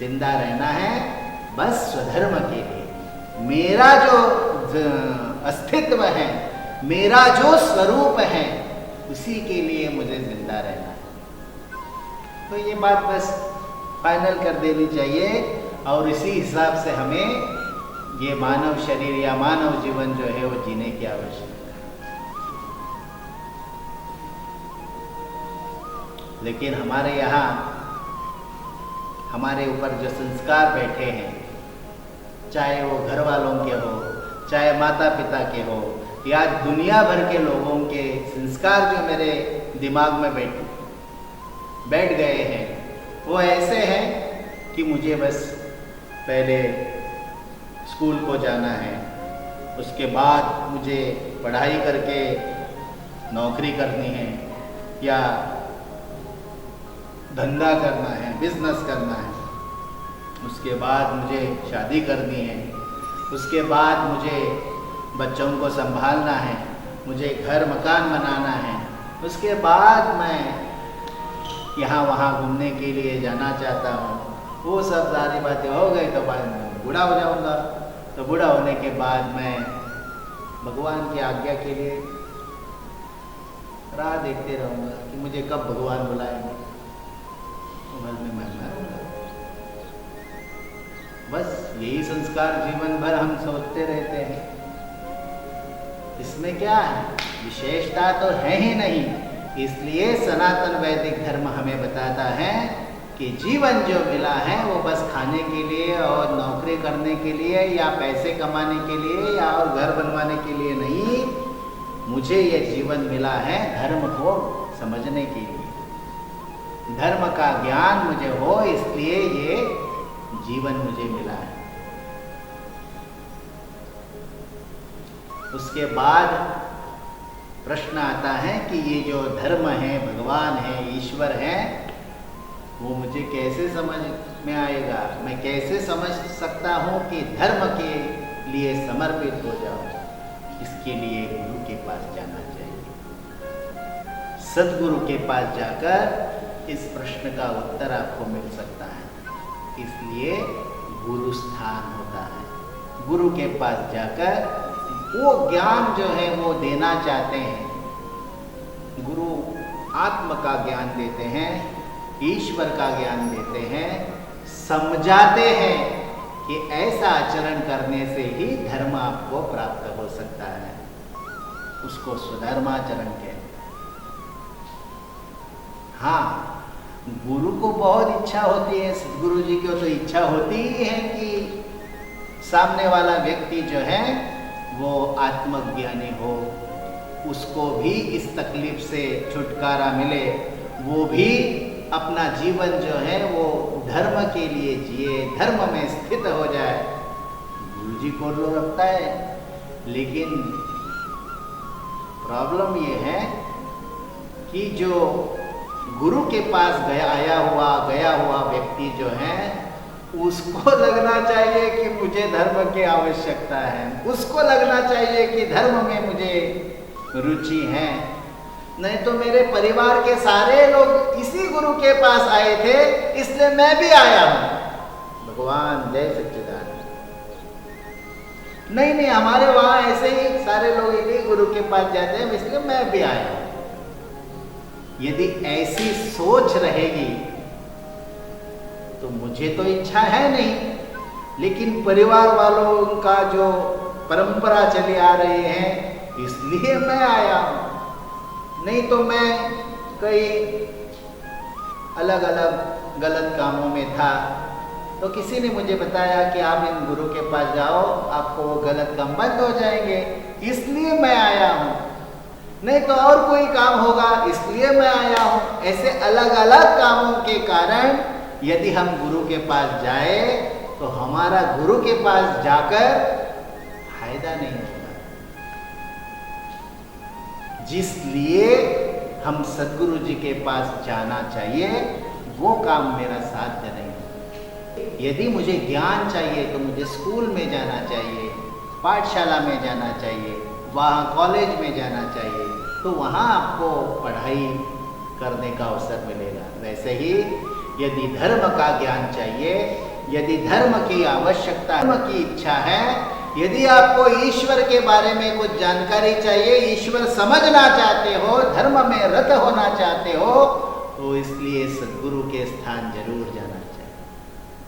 जिंदा रहना है बस स्वधर्म के लिए। मेरा जो अस्तित्व है, मेरा जो स्वरूप है, उसी के लिए मुझे जिंदा रहना है। तो ये बात बस फाइनल कर देनी चाहिए और इसी हिसाब से हमें ये मानव शरीर या मानव जीवन जो है वो जीने की आवश्यकता है। लेकिन हमारे यहाँ हमारे ऊपर जो संस्कार बैठे हैं, चाहे वो घर वालों के हो, चाहे माता पिता के हो, या दुनिया भर के लोगों के संस्कार जो मेरे दिमाग में बैठ गए हैं, वो ऐसे हैं कि मुझे बस पहले स्कूल को जाना है, उसके बाद मुझे पढ़ाई करके नौकरी करनी है या धंधा करना है, बिजनेस करना है, उसके बाद मुझे शादी करनी है, उसके बाद मुझे बच्चों को संभालना है, मुझे घर मकान बनाना है, उसके बाद मैं यहाँ वहाँ घूमने के लिए जाना चाहता हूँ। वो सब सारी बातें हो गई तो बाद में बूढ़ा हो जाऊँगा, तो बूढ़ा होने के बाद मैं भगवान की आज्ञा के लिए राह देखते रहूँगा कि मुझे कब भगवान बुलाएंगे, तो घर में मैं रहूँगा। बस यही संस्कार जीवन भर हम सोचते रहते हैं। इसमें क्या है, विशेषता तो है ही नहीं। इसलिए सनातन वैदिक धर्म हमें बताता है कि जीवन जो मिला है वो बस खाने के लिए और नौकरी करने के लिए या पैसे कमाने के लिए या और घर बनवाने के लिए नहीं, मुझे ये जीवन मिला है धर्म को समझने के लिए। धर्म का ज्ञान मुझे हो, इसलिए ये जीवन मुझे मिला है। उसके बाद प्रश्न आता है कि ये जो धर्म है, भगवान है, ईश्वर है, वो मुझे कैसे समझ में आएगा? मैं कैसे समझ सकता हूँ कि धर्म के लिए समर्पित हो जाऊँ? इसके लिए गुरु के पास जाना चाहिए। सद्गुरु के पास जाकर इस प्रश्न का उत्तर आपको मिल सकता है। इसलिए गुरु स्थान होता है। गुरु के पास जाकर वो ज्ञान जो है वो देना चाहते हैं। गुरु आत्म का ज्ञान देते हैं, ईश्वर का ज्ञान देते हैं, समझाते हैं कि ऐसा आचरण करने से ही धर्म आपको प्राप्त हो सकता है। उसको स्वधर्माचरण कहते हैं। हाँ, गुरु को बहुत इच्छा होती है, सद्गुरु जी को तो इच्छा होती ही है कि सामने वाला व्यक्ति जो है वो आत्मज्ञानी हो, उसको भी इस तकलीफ से छुटकारा मिले, वो भी अपना जीवन जो है वो धर्म के लिए जिए, धर्म में स्थित हो जाए। गुरु जी को तो लगता है, लेकिन प्रॉब्लम ये है कि जो गुरु के पास गया हुआ व्यक्ति जो है, उसको लगना चाहिए कि मुझे धर्म की आवश्यकता है, उसको लगना चाहिए कि धर्म में मुझे रुचि है। नहीं तो मेरे परिवार के सारे लोग इसी गुरु के पास आए थे, इसलिए मैं भी आया हूं। भगवान जय सच्चिदानंद। नहीं, हमारे वहां ऐसे ही सारे लोग इसी गुरु के पास जाते हैं, इसलिए मैं भी आया हूं। यदि ऐसी सोच रहेगी तो मुझे तो इच्छा है नहीं, लेकिन परिवार वालों का जो परंपरा चली आ रही है, इसलिए मैं आया हूं। नहीं तो मैं कई अलग अलग गलत कामों में था, तो किसी ने मुझे बताया कि आप इन गुरु के पास जाओ, आपको वो गलत काम बंद हो जाएंगे, इसलिए मैं आया हूँ। नहीं तो और कोई काम होगा, इसलिए मैं आया हूँ। ऐसे अलग अलग कामों के कारण यदि हम गुरु के पास जाए तो हमारा गुरु के पास जाकर फायदा नहीं होगा। जिसलिए हम सद्गुरु जी के पास जाना चाहिए, वो काम मेरा साध्य नहीं। यदि मुझे ज्ञान चाहिए तो मुझे स्कूल में जाना चाहिए, पाठशाला में जाना चाहिए, वहाँ कॉलेज में जाना चाहिए, तो वहाँ आपको पढ़ाई करने का अवसर मिलेगा। वैसे ही यदि धर्म का ज्ञान चाहिए यदि धर्म की आवश्यकता, धर्म की इच्छा है, यदि आपको ईश्वर के बारे में कुछ जानकारी चाहिए, ईश्वर समझना चाहते हो, धर्म में रत होना चाहते हो, तो इसलिए सद्गुरु के स्थान जरूर जाना चाहिए।